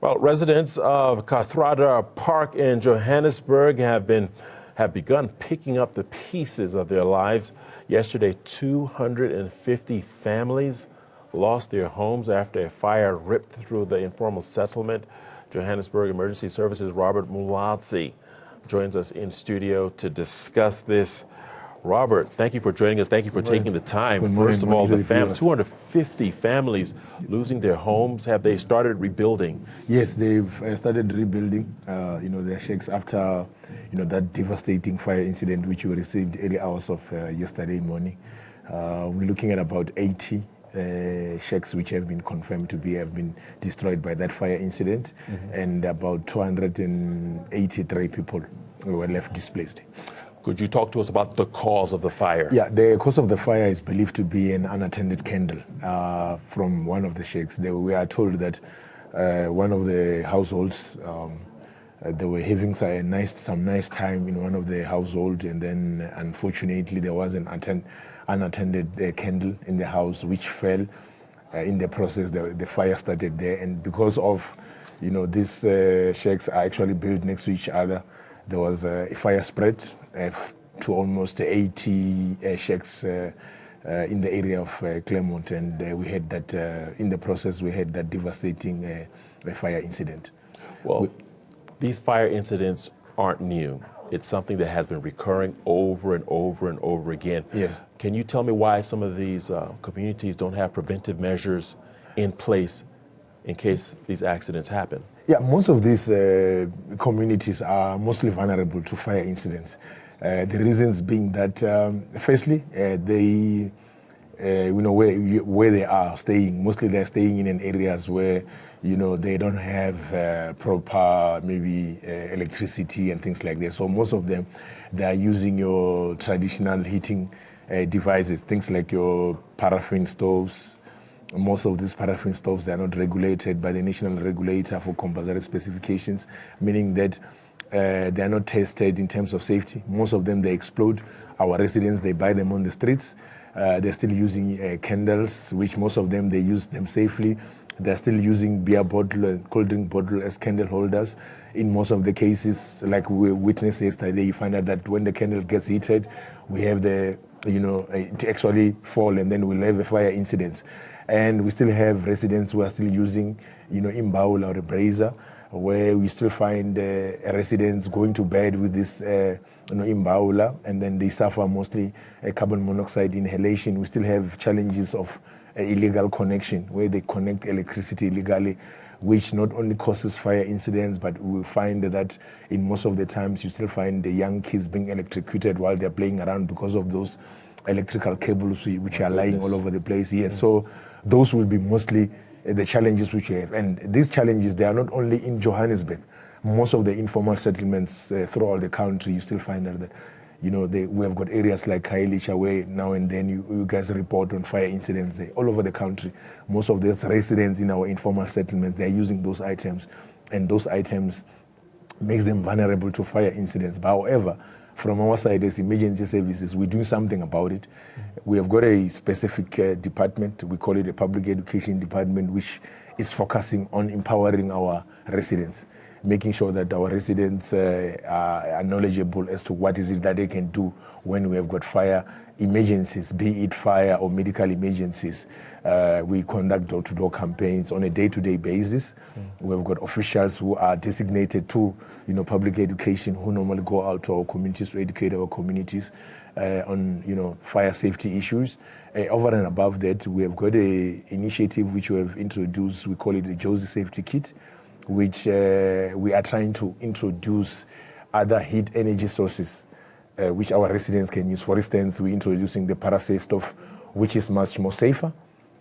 Well, residents of Kathrada Park in Johannesburg have begun picking up the pieces of their lives. Yesterday, 250 families lost their homes after a fire ripped through the informal settlement. Johannesburg Emergency Services Robert Mulatsi joins us in studio to discuss this. Robert, thank you for joining us. Thank you for taking the time. First of all, the 250 families losing their homes. Have they started rebuilding? Yes, they've started rebuilding, their shacks after, that devastating fire incident which we received early hours of yesterday morning. We're looking at about 80 shacks which have been confirmed to have been destroyed by that fire incident, and about 283 people were left displaced. Could you talk to us about the cause of the fire? Yeah, the cause of the fire is believed to be an unattended candle from one of the shacks. We are told that one of the households, they were having some nice time in one of the households, and then unfortunately there was an unattended candle in the house which fell. In the process, the fire started there, and because of these shacks are actually built next to each other, there was a fire spread to almost 80 shacks in the area of Claremont, and we had that in the process we had that devastating fire incident. Well, these fire incidents aren't new. It's something that has been recurring over and over and over again. Yes. Can you tell me why some of these communities don't have preventive measures in place in case these accidents happen? Yeah, most of these communities are mostly vulnerable to fire incidents. The reasons being that, firstly, they, where they are staying, mostly they're staying in areas where, they don't have proper, maybe, electricity and things like that. So most of them, they are using your traditional heating devices, things like your paraffin stoves. Most of these paraffin stoves, they are not regulated by the national regulator for compulsory specifications, meaning that they are not tested in terms of safety. Most of them, they explode. Our residents, they buy them on the streets. They're still using candles, which most of them, they use them safely. They're still using beer bottle and cold drink bottle as candle holders. In most of the cases, like we witnessed yesterday, you find out that when the candle gets heated, we have it actually fall, and then we'll have a fire incident. And we still have residents who are still using, imbawula or a brazier, where we still find residents going to bed with this, imbawula, and then they suffer mostly carbon monoxide inhalation. We still have challenges of illegal connection, where they connect electricity illegally, which not only causes fire incidents, but we find that in most of the times you still find the young kids being electrocuted while they're playing around because of those electrical cables which are lying all over the place. Yes, so those will be mostly the challenges which we have. And these challenges, they are not only in Johannesburg. Most of the informal settlements throughout the country, you still find out that, we have got areas like Khayelitsha where now and then you guys report on fire incidents there. All over the country, most of the residents in our informal settlements, they're using those items, and those items makes them vulnerable to fire incidents. But however, from our side as emergency services, we're doing something about it. We have got a specific department, we call it a public education department, which is focusing on empowering our residents, making sure that our residents are knowledgeable as to what is it that they can do when we have got fire emergencies, be it fire or medical emergencies. We conduct door-to-door campaigns on a day-to-day basis. We've got officials who are designated to, public education, who normally go out to our communities to educate our communities on, fire safety issues. Over and above that, we have got an initiative which we have introduced. We call it the Josie Safety Kit, which we are trying to introduce other heat energy sources which our residents can use. For instance, we're introducing the Parasafe stove, which is much more safer,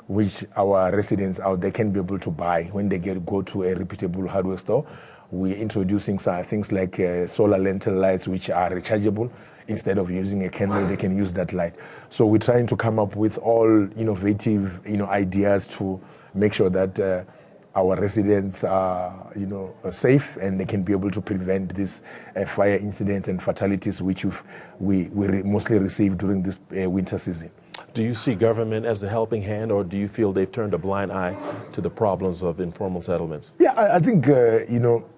which our residents out there can be able to buy when they go to a reputable hardware store. We're introducing some things like solar lantern lights, which are rechargeable. Instead of using a candle, they can use that light. So we're trying to come up with all innovative, ideas to make sure that our residents are, safe, and they can be able to prevent this fire incidents and fatalities which we mostly receive during this winter season. Do you see government as a helping hand, or do you feel they've turned a blind eye to the problems of informal settlements? Yeah, I think,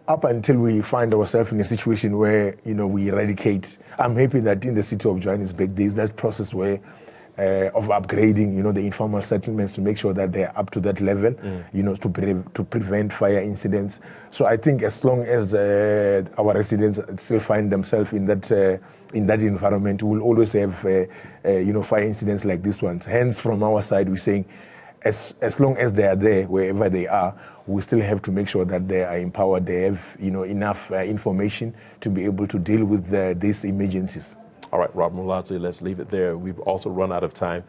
up until we find ourselves in a situation where, we eradicate, I'm happy that in the city of Johannesburg, there's that process where of upgrading, the informal settlements to make sure that they're up to that level, to prevent fire incidents. So I think as long as our residents still find themselves in that environment, we'll always have, fire incidents like this one. Hence, from our side, we're saying, as long as they are there, wherever they are, we still have to make sure that they are empowered, they have, enough information to be able to deal with these emergencies. All right, Rob Mulatsi, let's leave it there. We've also run out of time.